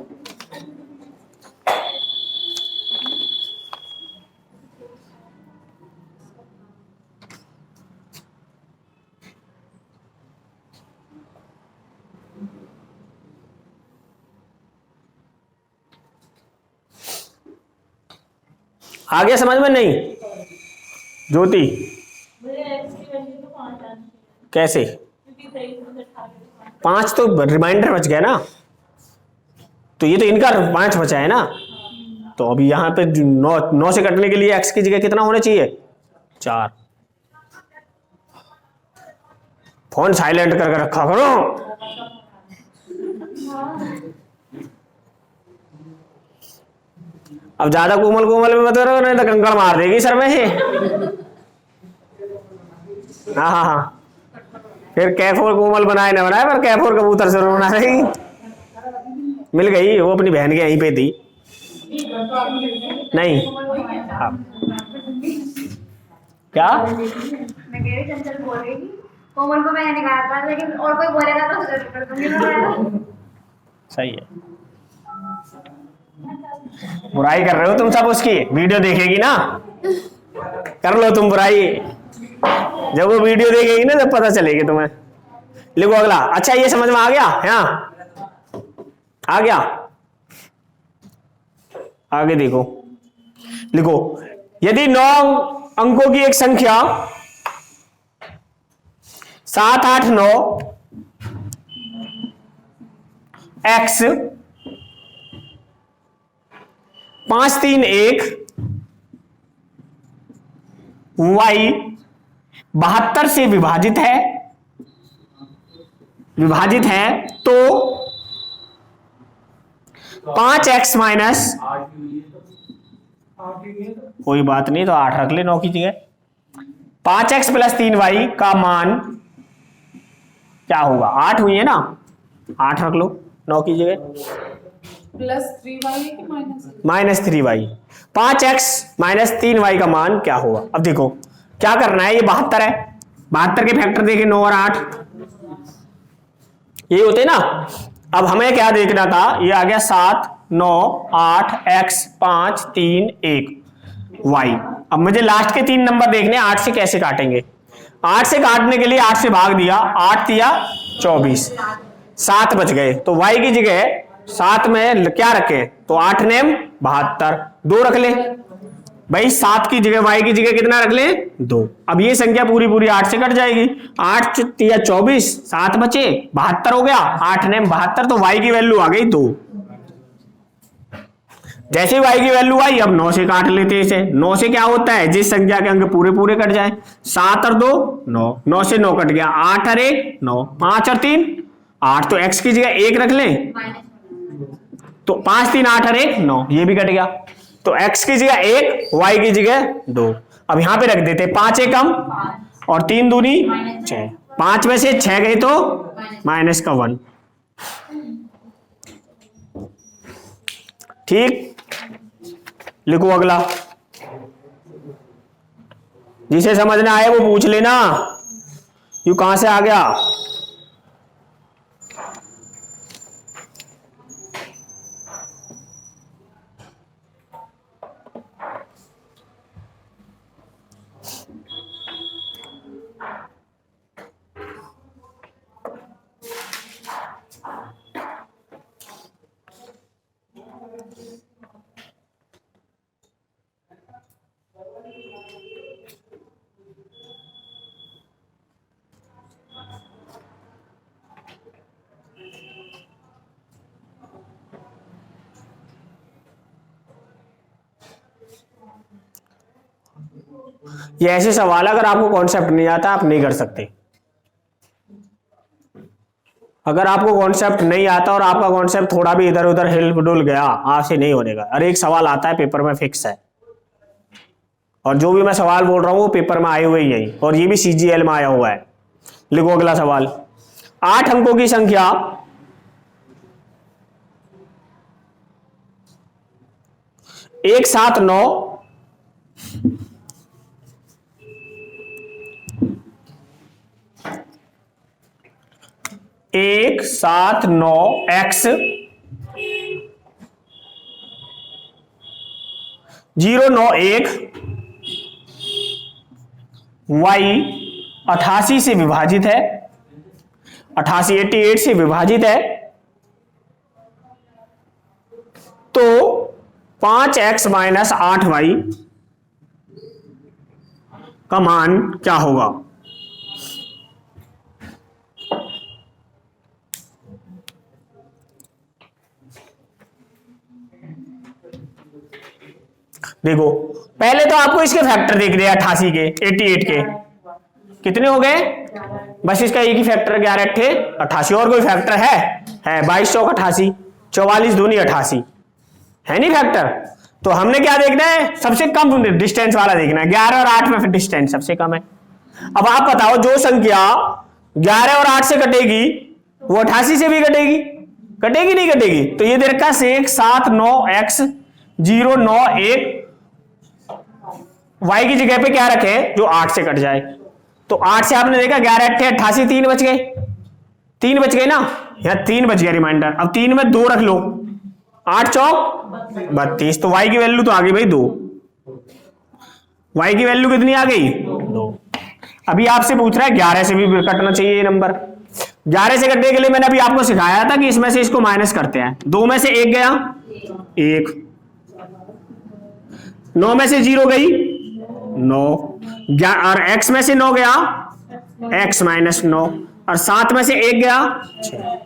आ गया समझ में? नहीं ज्योति कैसे? 5 तो रिमाइंडर बच गया ना, तो ये तो इनका 5 बचा है ना। तो अभी यहां पे 9 से कटने के लिए x की जगह कितना होना चाहिए? 4। फोन साइलेंट करके रखा करो। अब ज्यादा कोमल में मत करो, नहीं तो कंकड़ मार देगी सर में ही। हाँ, फिर कैफोर कोमल बनाए ना बनाए, पर कैफोर कबूतर से बना रही। मिल गई, वो अपनी बहन के यहीं पे थी। नहीं हाँ। क्या? मैं कह रही चंचल बोल रही थी, कोमल को मैंने निकाला था, लेकिन और कोई बोलेगा तो कर दूंगी। सही है, बुराई कर रहे हो तुम सब उसकी, वीडियो देखेगी ना, कर लो तुम बुराई, जब वो वीडियो देखेगी ना जब पता चलेगी तुम्हें। लिखो अगला। अच्छा ये समझ में आ गया? हाँ आ गया। आगे देखो, लिखो यदि 9 अंकों की एक संख्या 7 8 9 x 5 3 1 y 72 से विभाजित है तो 5x माइनस, कोई बात नहीं तो 8 रख ले 9 की जगह, 5x प्लस 3y का मान क्या होगा? 8 हुई है ना, 8 रख लो 9 की जगह, plus 3y minus 3y। 5x minus 3y का मान क्या होगा? अब देखो क्या करना है, ये 72 है, 72 के फैक्टर देखे 9 और 8 ये होते ना। अब हमें क्या देखना था, ये आ गया 7 9 8 x 5 3 1 y। अब मुझे लास्ट के 3 नंबर देखने, 8 से कैसे काटेंगे? 8 से काटने के लिए 8 से भाग दिया, 8 दिया 24, 7 बच गए, तो y की जगह 7 में क्या रखे, तो 8 नेम 72, 2 रख ले भाई, 7 की जगह y की जगह कितना रख ले, 2। अब ये संख्या पूरी पूरी 8 से कट जाएगी, 8 या 24, 7 बचे 72 हो गया, 8 नेम 72, तो y की वैल्यू आ गई 2। जैसे y की वैल्यू आई, अब 9 से काट लेते हैं इसे। 9 से क्या होता है, जिस संख्या के अंक पूरे पूरे कट जाए, 7 और 2 9, 9 से 9 कट गया, 8 और 1 9, 5 और 3 8, तो x की जगह 1 रख लें, तो 5 3 8 और 1 9, ये भी कट गया, तो x की जगह 1, y की जगह 2। अब यहां पे रख देते 5 एक कम और 3 दूनी 6, 5 में से 6 गए तो माइनस का 1। ठीक, लिखो अगला, जिसे समझना आए वो पूछ लेना, यू कहां से आ गया। ये ऐसे सवाल अगर आपको कॉन्सेप्ट नहीं आता आप नहीं कर सकते। अगर आपको कॉन्सेप्ट नहीं आता और आपका कॉन्सेप्ट थोड़ा भी इधर उधर हिल डुल गया, आपसे नहीं होने का। अरे एक सवाल आता है पेपर में फिक्स है, और जो भी मैं सवाल बोल रहा हूं वो पेपर में आए हुए ही है, और ये भी CGL में आया हुआ है। लिखो अगला सवाल, 8 अंकों की संख्या 1 7 9 1 7 9 x 0 9 1 y 88 से विभाजित है, 88 से विभाजित है, तो 5x माइनस 8y का मान क्या होगा। देखो पहले तो आपको इसके फैक्टर देख रहे हैं, 88 के 88 के कितने हो गए, बस इसका एक ही फैक्टर 11 थे 88, और कोई फैक्टर है 22 चौक 88, 44 दूनी 88 है नहीं फैक्टर। तो हमने क्या देखना है, सबसे कम डिस्टेंस वाला देखना है, 11 और 8 में फिर डिस्टेंस सबसे कम है। अब आप बताओ जो संख्या 11 और 8 से कटेगी वो 88 से भी कटेगी, कटेगी नहीं कटेगी। तो ये दे रखा है 1 7 9 x 0 9 1 y की जगह पे क्या रखे जो 8 से कट जाए, तो 8 से आपने देखा 11 8 88, 3 बच गए, 3 बच गए ना, यहाँ 3 बच गया रिमाइंडर। अब 3 में 2 रख लो, 8 चौक 32, तो y की वैल्यू तो आ गई भाई 2, y की वैल्यू कितनी आ गई 2। अभी आपसे पूछ रहा है 11 से भी कटना चाहिए ये नंबर, 11 से कटने के लिए मैंने अभी आपको सिखाया था कि इसमें से इसको माइनस करते हैं, 2 में से 1 गया 1, 9 में से 0 गई 9, और x में से 9 गया x माइनस 9, और 7 में से 1 गया 6।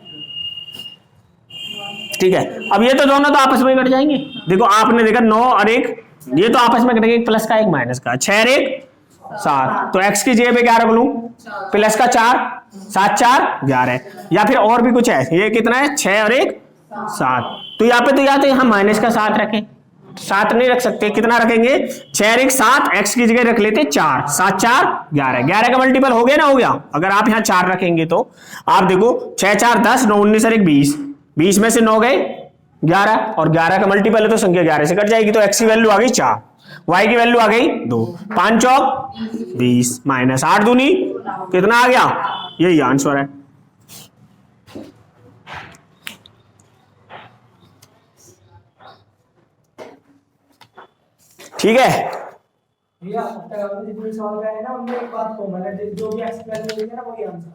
ठीक है, अब ये तो दोनों तो आपस में कट जाएंगे। देखो आपने देखा 9 और 1, ये तो आपस में कटेंगे, एक प्लस का एक माइनस का, 6 और 1 7, तो x की जगह पे क्या रख लूं, प्लस का 4, 7 4 11, या फिर और भी कुछ है, ये कितना है 6 और 1 7, तो यहाँ पे तो या तो यहाँ माइनस का 7 रखें, 7 नहीं रख सकते, कितना रखेंगे 6 और 1 7, x की जगह रख लेते 4, 7 4 11, 11 का मल्टीपल हो गया ना, हो गया। अगर आप यहाँ 4 रखेंगे तो आप देखो 6 4 10 9 19 और 1 20, 20 में से 9 गए 11, और 11 का मल्टीपल है तो संख्या 11 से कट जाएगी, तो x की वैल्यू आ गई 4, y की वैल्यू आ गई 2, 5 चौक 20 माइनस 8 दूनी कितना आ गया, यही आंसर है। ठीक है, भैया जितने सवाल का है ना उनमें एक बात कॉमन है, जो भी एक्सप्लेन करेंगे ना वही आंसर।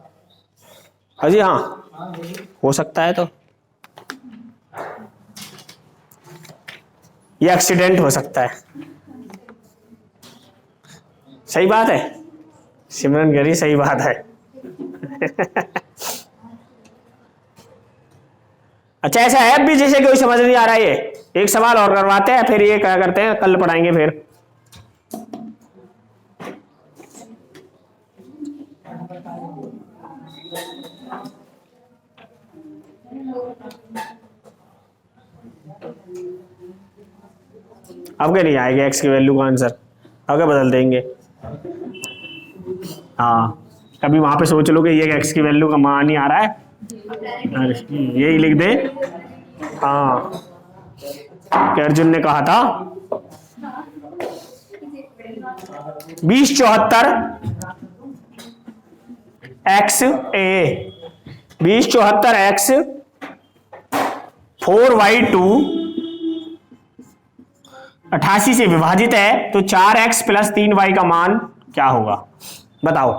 हाँ जी हाँ, हाँ यही हो सकता है तो ये एक्सीडेंट हो सकता है। सही बात है सिमरन गरी, सही बात है। अच्छा ऐसा है अब भी जैसे कोई समझ नहीं आ रहा है, ये एक सवाल और करवाते हैं फिर ये क्या करते हैं, कल पढ़ाएंगे फिर। अब क्या नहीं आएगा एक्स की वैल्यू का आंसर, आगे बदल देंगे। हाँ कभी वहां पे सोच लो कि ये एक्स की वैल्यू का मान नहीं आ रहा है, यही लिख दे। हाँ कि अर्जुन ने कहा था 2074 एक्स ए 2074 एक्स 4y2 88 से विभाजित है तो 4x प्लस 3y का मान क्या होगा बताओ।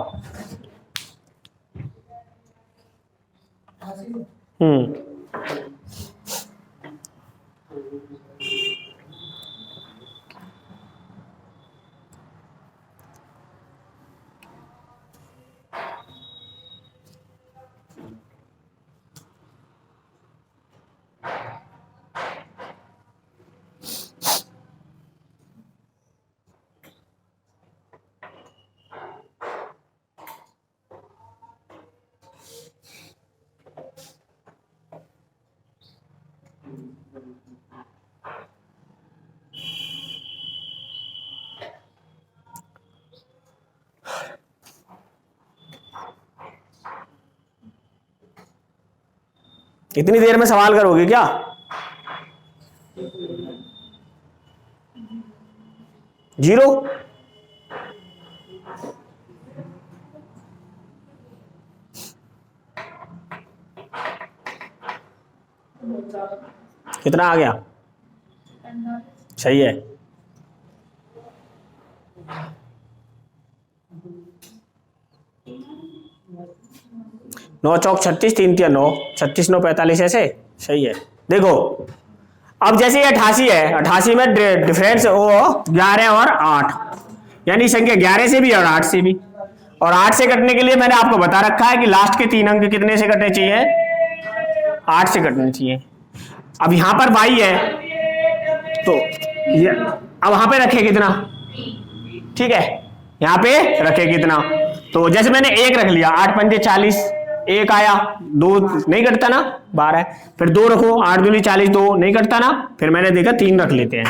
इतनी देर में सवाल करोगे क्या? जीरो? कितना आ गया? सही है। 9 चौक 36, 3 तिया 9, 36 9 45 ऐसे सही है। देखो अब जैसे ये 88 है, 88 में डिफरेंस वो 11 और 8, यानी संख्या 11 से भी और 8 से भी, और 8 से कटने के लिए मैंने आपको बता रखा है कि लास्ट के 3 अंक कितने से कटने चाहिए? 8 से कटने चाहिए। अब यहां पर y है तो ये अब वहां पे रखे कितना, ठीक है यहां पे रखे कितना, तो जैसे मैंने 1 रख लिया, 8 पंजे 40, 1 आया, 2 नहीं कटता ना 12, फिर 2 रखो, 8 दूनी 40, 2 नहीं कटता ना, फिर मैंने देखा 3 रख लेते हैं,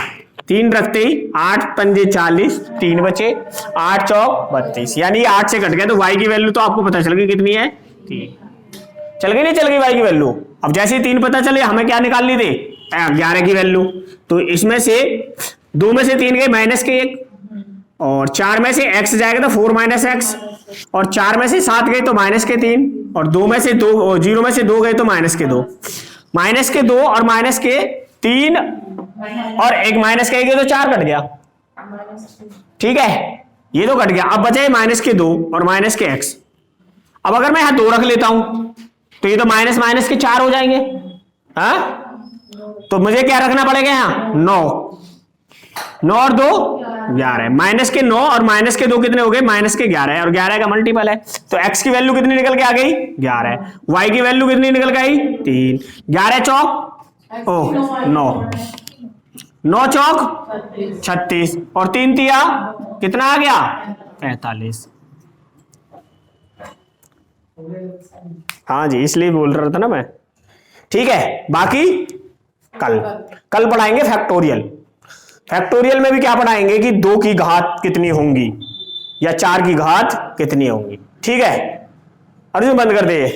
3 रखते ही 8 पंजे 40, 3 बचे, 8 चौक 32, यानी 8 से कट गया। तो y की वैल्यू तो आपको पता चल गई कितनी है, 3। चल गई नहीं चल गई y की वैल्यू? अब जैसे ही 3 पता चले हमें क्या निकालनी थी, 11 की वैल्यू, तो इसमें से 2 में से 3 गए माइनस के 1, और 4 में से x जाएगा तो 4 माइनस एक्स, और 4 में से 7 गए तो माइनस के 3, और 2 में से 2, 0 में से 2 गए तो माइनस के 2, माइनस के 2 और माइनस के 3 और एक माइनस के 1 तो 4 कट गया, ठीक है ये तो कट गया। अब बचे माइनस के 2 और माइनस के x। अब अगर मैं यहां 2 रख लेता हूं तो ये तो माइनस माइनस के 4 हो जाएंगे, हाँ तो मुझे क्या रखना पड़ेगा यहाँ 9, 9 और 2 11, माइनस के 9 और माइनस के 2 कितने हो गए, माइनस के 11, और 11 का मल्टीपल है तो x की वैल्यू कितनी निकल के आ गई 11, y की वैल्यू कितनी निकल के आई 3, 11 चौक 9, 9 चौक 36, और 3 तिया कितना आ गया 45। हाँ जी इसलिए बोल रहा था ना मैं, ठीक है। बाकी कल पढ़ाएंगे फैक्टोरियल। फैक्टोरियल में भी क्या पढ़ाएंगे कि 2 की घात कितनी होंगी या 4 की घात कितनी होंगी, ठीक है। अर्जुन बंद कर दे।